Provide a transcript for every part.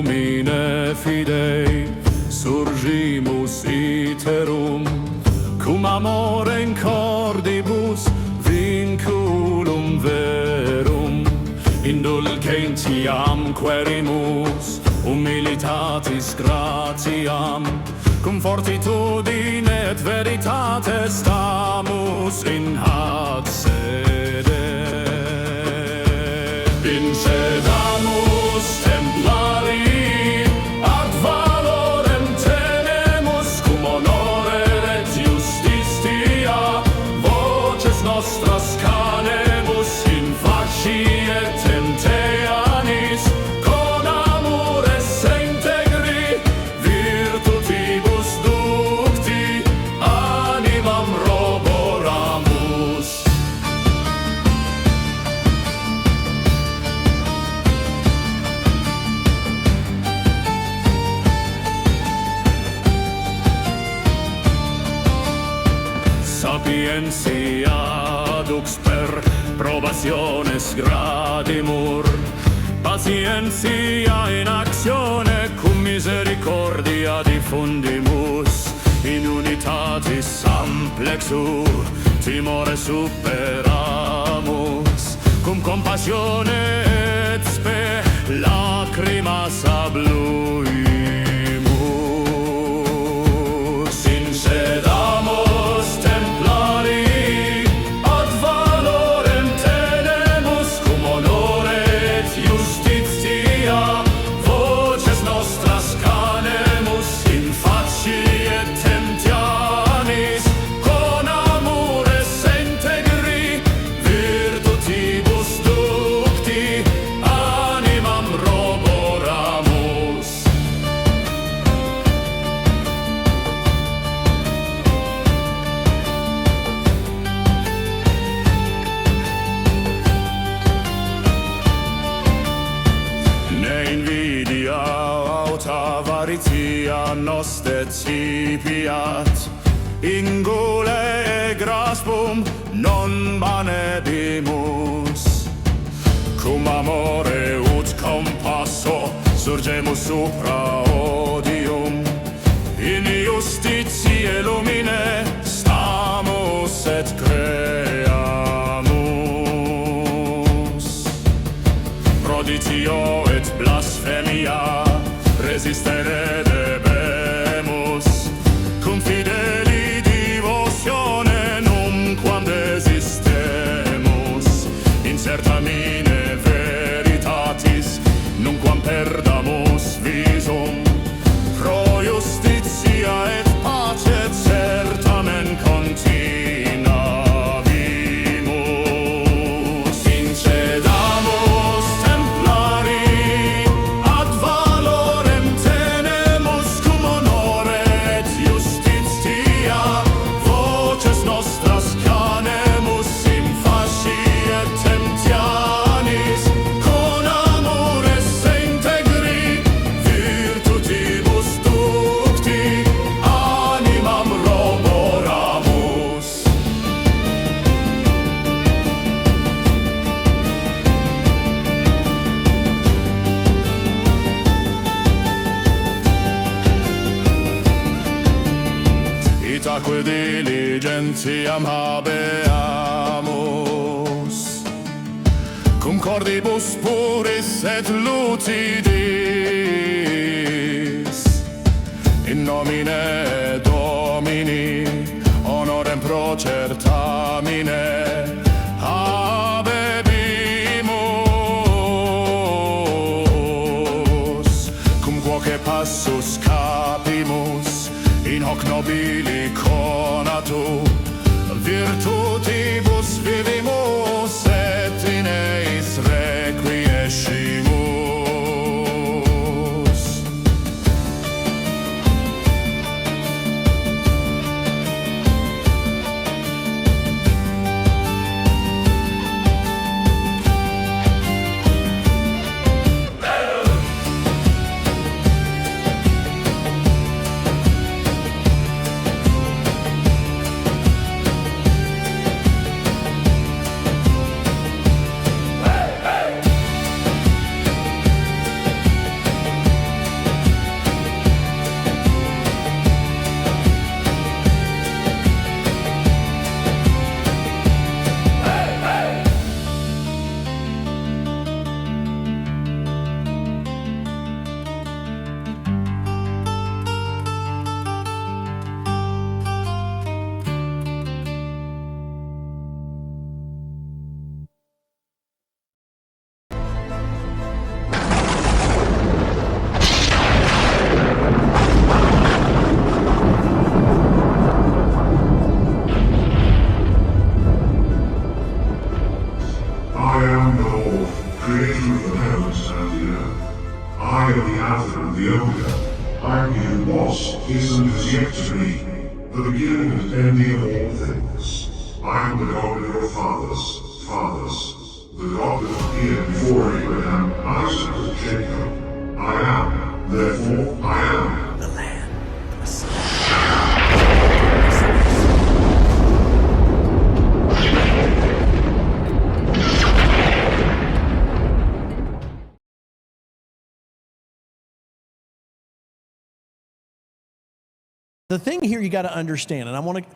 nomine Fidei surgimus iterum, cum amore in cordibus vinculum verum, indulgentiam querimus, humilitatis gratiam, cum fortitudine et veritate stamus in hac sede. Incedamus templari ad valorem tenemus, cum honore et justitia voces nostras canemus in facietem teanis, con amores integri virtutibus ducti animam roboramus. Sapientia dux per probationes gradimur, patientia in actione cum misericordia diffundimus, in unitatis amplexu timore superamus, cum compassione et spe lacrimas abluimus. Incedamus templari ad valorem tenemus, cum honore et justitia voces nostras canemus in facietem teanis, con amores integri virtutibus ducti animam roboramus. Ne invidia aut avaritia nos decipiat, ingule graspum non manebimus, cum amore ut compasso surgemus supra odium, in justitiae lumine stamus et creamus. Proditio et blasphemia resistere debemus, cum fideli divosione numquam desistemus, in certamine veritatis numquam perdamus visum, pro justitia et pace certamen continavimus. Incedamus templari ad valorem tenemus, cum honore et justitia voces nostras canemus in facietem teanis, con amores integri virtutibus ducti animam roboramus. Itaque diligentiam habeamus, cum cordibus puris et lucidis, in nomine Domini honorem procertamine habebimus, cum quoque passus capimus in hoc nobili conatu, virtutibus vivimus et in eis requiescimus. I am lost is and is yet to be, the beginning and ending of all things. I am the God of your fathers, the God that appeared before Abraham, Isaac, and Jacob. I am, therefore I am. The land, the Messiah. The thing here you got to understand, and I want to,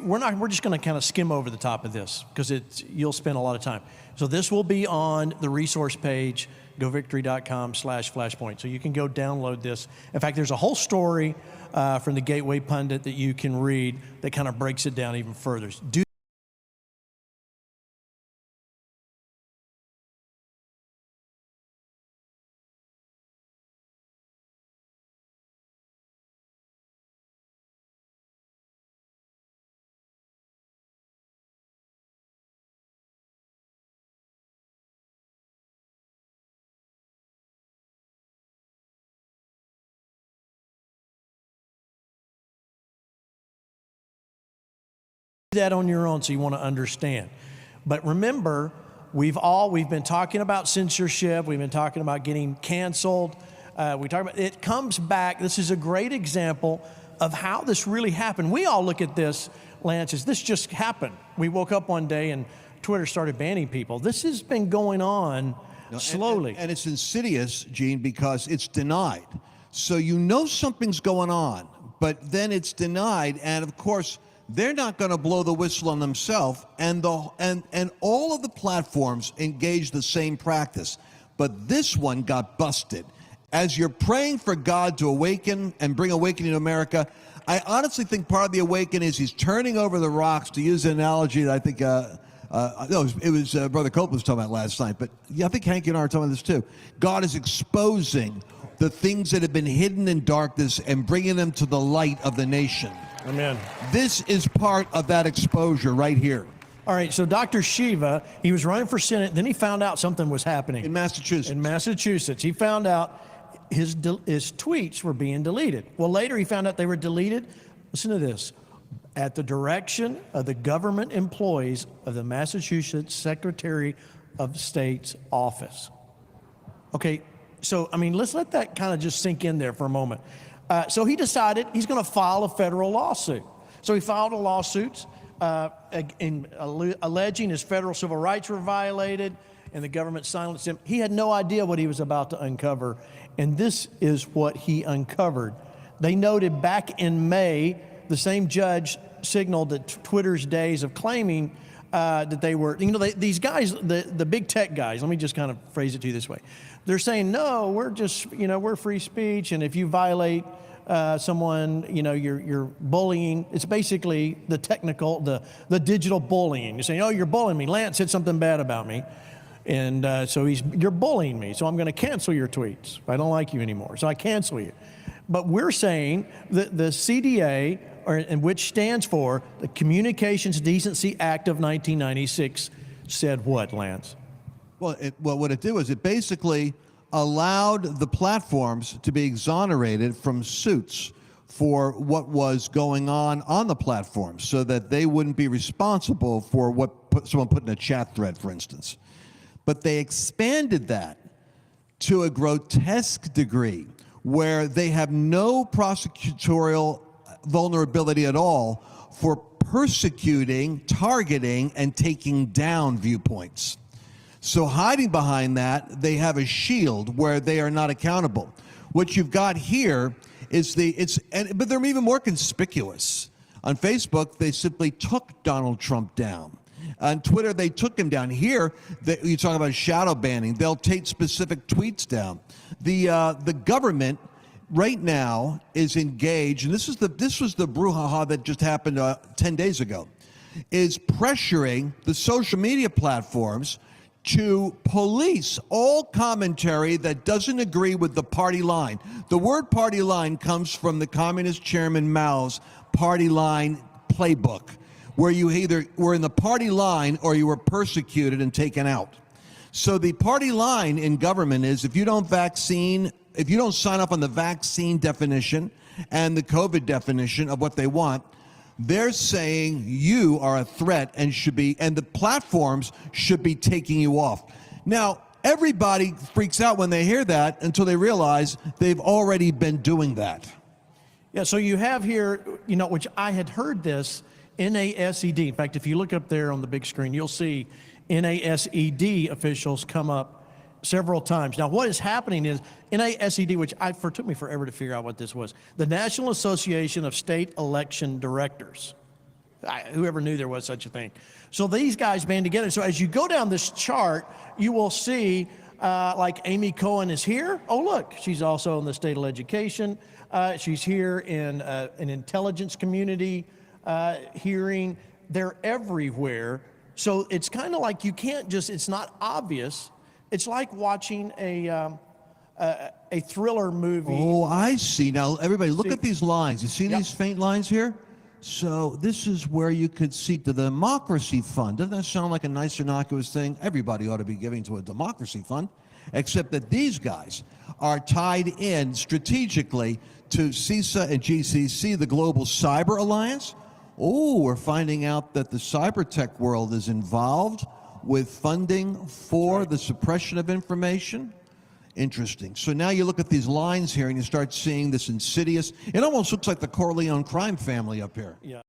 we're just going to kind of skim over the top of this because you'll spend a lot of time. So this will be on the resource page, govictory.com/flashpoint. So you can go download this. In fact, there's a whole story from the Gateway Pundit that you can read that kind of breaks it down even further. That on your own, so you want to understand. But remember, we've been talking about censorship. We've been talking about getting canceled. We talk about it comes back. This is a great example of how this really happened. We all look at this, Lance, as this just happened. We woke up one day and Twitter started banning people. This has been going on slowly. And it's insidious, Gene, because it's denied. So you know something's going on, but then it's denied, and of course, they're not going to blow the whistle on themselves, and all of the platforms engage the same practice. But this one got busted. As you're praying for God to awaken and bring awakening to America, I honestly think part of the awakening is he's turning over the rocks, to use an analogy that I think, it was Brother Copeland was talking about last night, but yeah, I think Hank and I are talking about this too. God is exposing the things that have been hidden in darkness and bringing them to the light of the nation. Amen. This is part of that exposure right here. All right, so Dr. Shiva, he was running for Senate, then he found out something was happening. In Massachusetts. In Massachusetts. He found out his tweets were being deleted. Well, later he found out they were deleted, listen to this, at the direction of the government employees of the Massachusetts Secretary of State's office. Okay, so, I mean, let's let that kind of just sink in there for a moment. So he decided he's going to file a federal lawsuit. So he filed a lawsuit alleging his federal civil rights were violated and the government silenced him. He had no idea what he was about to uncover, and this is what he uncovered. They noted back in May, the same judge signaled that Twitter's days of claiming that they were, these guys, the big tech guys, let me just kind of phrase it to you this way. They're saying, no, we're just, we're free speech, and if you violate someone, you're bullying. It's basically the technical, the digital bullying. You're saying, oh, you're bullying me. Lance said something bad about me, and so you're bullying me, so I'm going to cancel your tweets. I don't like you anymore, so I cancel you. But we're saying that the CDA, and which stands for the Communications Decency Act of 1996, said what, Lance? Well, what it did was it basically allowed the platforms to be exonerated from suits for what was going on the platform, so that they wouldn't be responsible for what someone put in a chat thread, for instance. But they expanded that to a grotesque degree where they have no prosecutorial vulnerability at all for persecuting, targeting, and taking down viewpoints. So hiding behind that, they have a shield where they are not accountable. What you've got here is but they're even more conspicuous. On Facebook, they simply took Donald Trump down. On Twitter, they took him down. Here, you talk about shadow banning. They'll take specific tweets down. The government right now is engaged, and this was the brouhaha that just happened 10 days ago, is pressuring the social media platforms to police all commentary that doesn't agree with the party line. The word party line comes from the Communist Chairman Mao's party line playbook, where you either were in the party line or you were persecuted and taken out. So the party line in government is if you don't vaccine if you don't sign up on the vaccine definition and the COVID definition of what they want, they're saying you are a threat and the platforms should be taking you off. Now, everybody freaks out when they hear that until they realize they've already been doing that. Yeah, so you have here, which I had heard this, NASED. In fact, if you look up there on the big screen, you'll see NASED officials come up several times. Now, what is happening is NASED, which took me forever to figure out what this was, the National Association of State Election Directors. Whoever knew there was such a thing. So these guys band together. So as you go down this chart, you will see like Amy Cohen is here. Oh, look, she's also in the state of education. She's here in an intelligence community hearing. They're everywhere. So it's kind of like you can't just, it's not obvious. It's like watching a thriller movie. Oh, I see. Now, everybody, look at these lines. You see these faint lines here? So this is where you could see the Democracy Fund. Doesn't that sound like a nice, innocuous thing? Everybody ought to be giving to a democracy fund, except that these guys are tied in strategically to CISA and GCC, the Global Cyber Alliance. Oh, we're finding out that the cyber tech world is involved with funding for the suppression of information. Interesting. So now you look at these lines here and you start seeing this insidious, it almost looks like the Corleone crime family up here. Yeah.